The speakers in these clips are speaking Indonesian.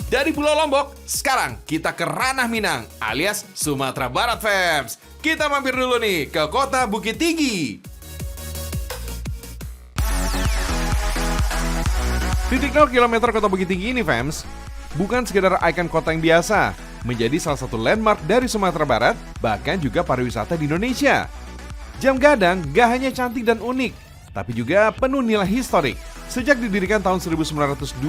Dari Pulau Lombok, sekarang kita ke Ranah Minang alias Sumatera Barat, fams. Kita mampir dulu nih ke kota Bukit Tinggi. Titik 0 km kota Bukit Tinggi ini, fams, bukan sekedar ikon kota yang biasa, menjadi salah satu landmark dari Sumatera Barat, bahkan juga pariwisata di Indonesia. Jam Gadang gak hanya cantik dan unik, tapi juga penuh nilai historik. Sejak didirikan tahun 1926,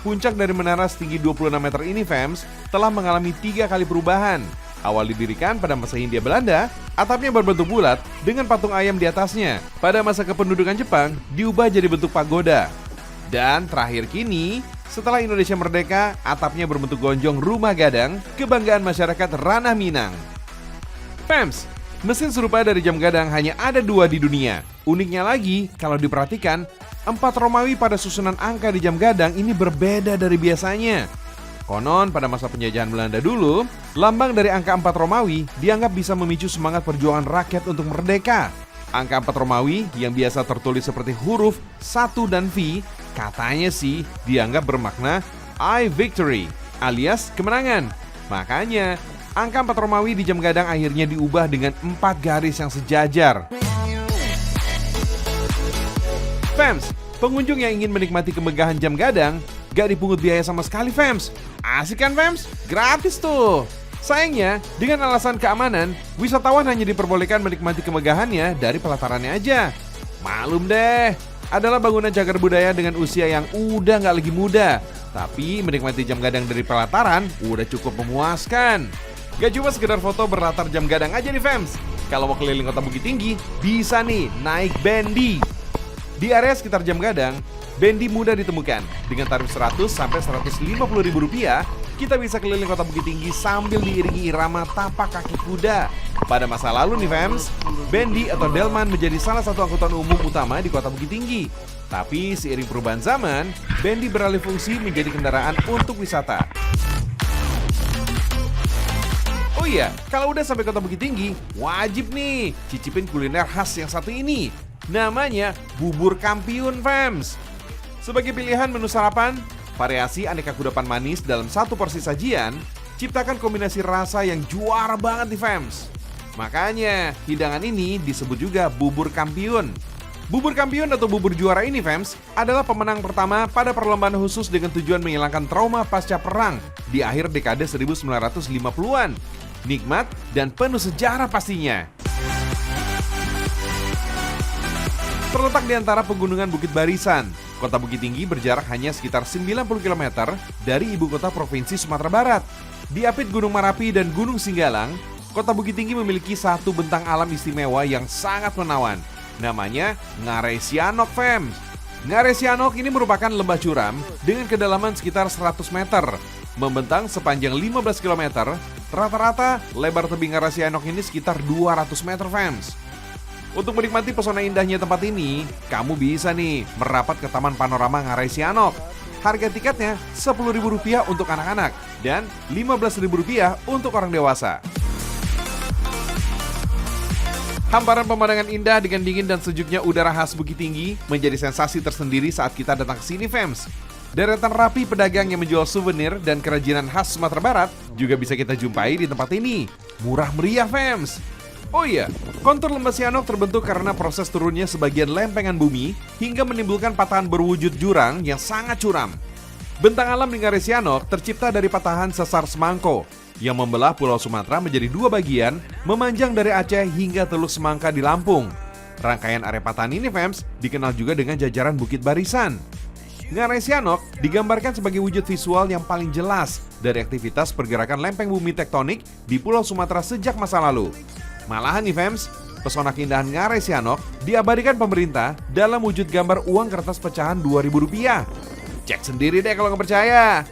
puncak dari menara setinggi 26 meter ini, fams, telah mengalami 3 kali perubahan. Awal didirikan pada masa Hindia Belanda, atapnya berbentuk bulat dengan patung ayam di atasnya. Pada masa kependudukan Jepang, diubah jadi bentuk pagoda. Dan terakhir kini, setelah Indonesia merdeka, atapnya berbentuk gonjong rumah gadang, kebanggaan masyarakat Ranah Minang. Fams, mesin serupa dari jam gadang hanya ada 2 di dunia. Uniknya lagi, kalau diperhatikan, 4 Romawi pada susunan angka di jam gadang ini berbeda dari biasanya. Konon pada masa penjajahan Belanda dulu, lambang dari angka 4 Romawi dianggap bisa memicu semangat perjuangan rakyat untuk merdeka. Angka 4 Romawi yang biasa tertulis seperti huruf 1 dan V, katanya sih dianggap bermakna I victory alias kemenangan. Makanya, angka 4 Romawi di jam gadang akhirnya diubah dengan 4 garis yang sejajar. Fams, pengunjung yang ingin menikmati kemegahan jam gadang gak dipungut biaya sama sekali, fams. Asik kan, fams? Gratis tuh. Sayangnya, dengan alasan keamanan, wisatawan hanya diperbolehkan menikmati kemegahannya dari pelatarannya aja. Malum deh, adalah bangunan cagar budaya dengan usia yang udah gak lagi muda. Tapi menikmati jam gadang dari pelataran udah cukup memuaskan. Gak cuma sekedar foto berlatar jam gadang aja nih, fams. Kalau mau keliling kota Bukit Tinggi, bisa nih naik bendi. Di area sekitar jam gadang, bendi mudah ditemukan. Dengan tarif 100 sampai 150 ribu rupiah, kita bisa keliling kota Bukit Tinggi sambil diiringi irama tapak kaki kuda. Pada masa lalu nih, fams, bendi atau delman menjadi salah satu angkutan umum utama di kota Bukit Tinggi. Tapi seiring perubahan zaman, bendi beralih fungsi menjadi kendaraan untuk wisata. Oh iya, kalau udah sampai kota Bukit Tinggi, wajib nih cicipin kuliner khas yang satu ini. Namanya bubur kampiun, fams. Sebagai pilihan menu sarapan, variasi aneka kudapan manis dalam satu porsi sajian ciptakan kombinasi rasa yang juara banget nih, fams. Makanya hidangan ini disebut juga bubur kampiun. Bubur kampiun atau bubur juara ini, fams, adalah pemenang pertama pada perlombaan khusus dengan tujuan menghilangkan trauma pasca perang di akhir dekade 1950-an. Nikmat dan penuh sejarah pastinya. Terletak di antara pegunungan Bukit Barisan, kota Bukit Tinggi berjarak hanya sekitar 90 km dari ibu kota provinsi Sumatera Barat. Diapit Gunung Marapi dan Gunung Singgalang, kota Bukit Tinggi memiliki satu bentang alam istimewa yang sangat menawan. Namanya Ngarai Sianok, fams. Ngarai Sianok ini merupakan lembah curam dengan kedalaman sekitar 100 meter. Membentang sepanjang 15 km, rata-rata lebar tebing Ngarai Sianok ini sekitar 200 meter, fams. Untuk menikmati pesona indahnya tempat ini, kamu bisa nih merapat ke Taman Panorama Ngarai Sianok. Harga tiketnya Rp10.000 untuk anak-anak dan Rp15.000 untuk orang dewasa. Hamparan pemandangan indah dengan dingin dan sejuknya udara khas Bukit Tinggi menjadi sensasi tersendiri saat kita datang ke sini, fams. Deretan rapi pedagang yang menjual souvenir dan kerajinan khas Sumatera Barat juga bisa kita jumpai di tempat ini. Murah meriah, fams. Oh iya, kontur lembah Sianok terbentuk karena proses turunnya sebagian lempengan bumi hingga menimbulkan patahan berwujud jurang yang sangat curam. Bentang alam di Ngarai Sianok tercipta dari patahan sesar Semangko yang membelah Pulau Sumatera menjadi 2 bagian, memanjang dari Aceh hingga Teluk Semangka di Lampung. Rangkaian area patahan ini, fams, dikenal juga dengan jajaran Bukit Barisan. Ngarai Sianok digambarkan sebagai wujud visual yang paling jelas dari aktivitas pergerakan lempeng bumi tektonik di Pulau Sumatera sejak masa lalu. Malahan nih, fams, pesona keindahan Ngarai Sianok diabadikan pemerintah dalam wujud gambar uang kertas pecahan Rp2.000. Cek sendiri deh kalau nggak percaya.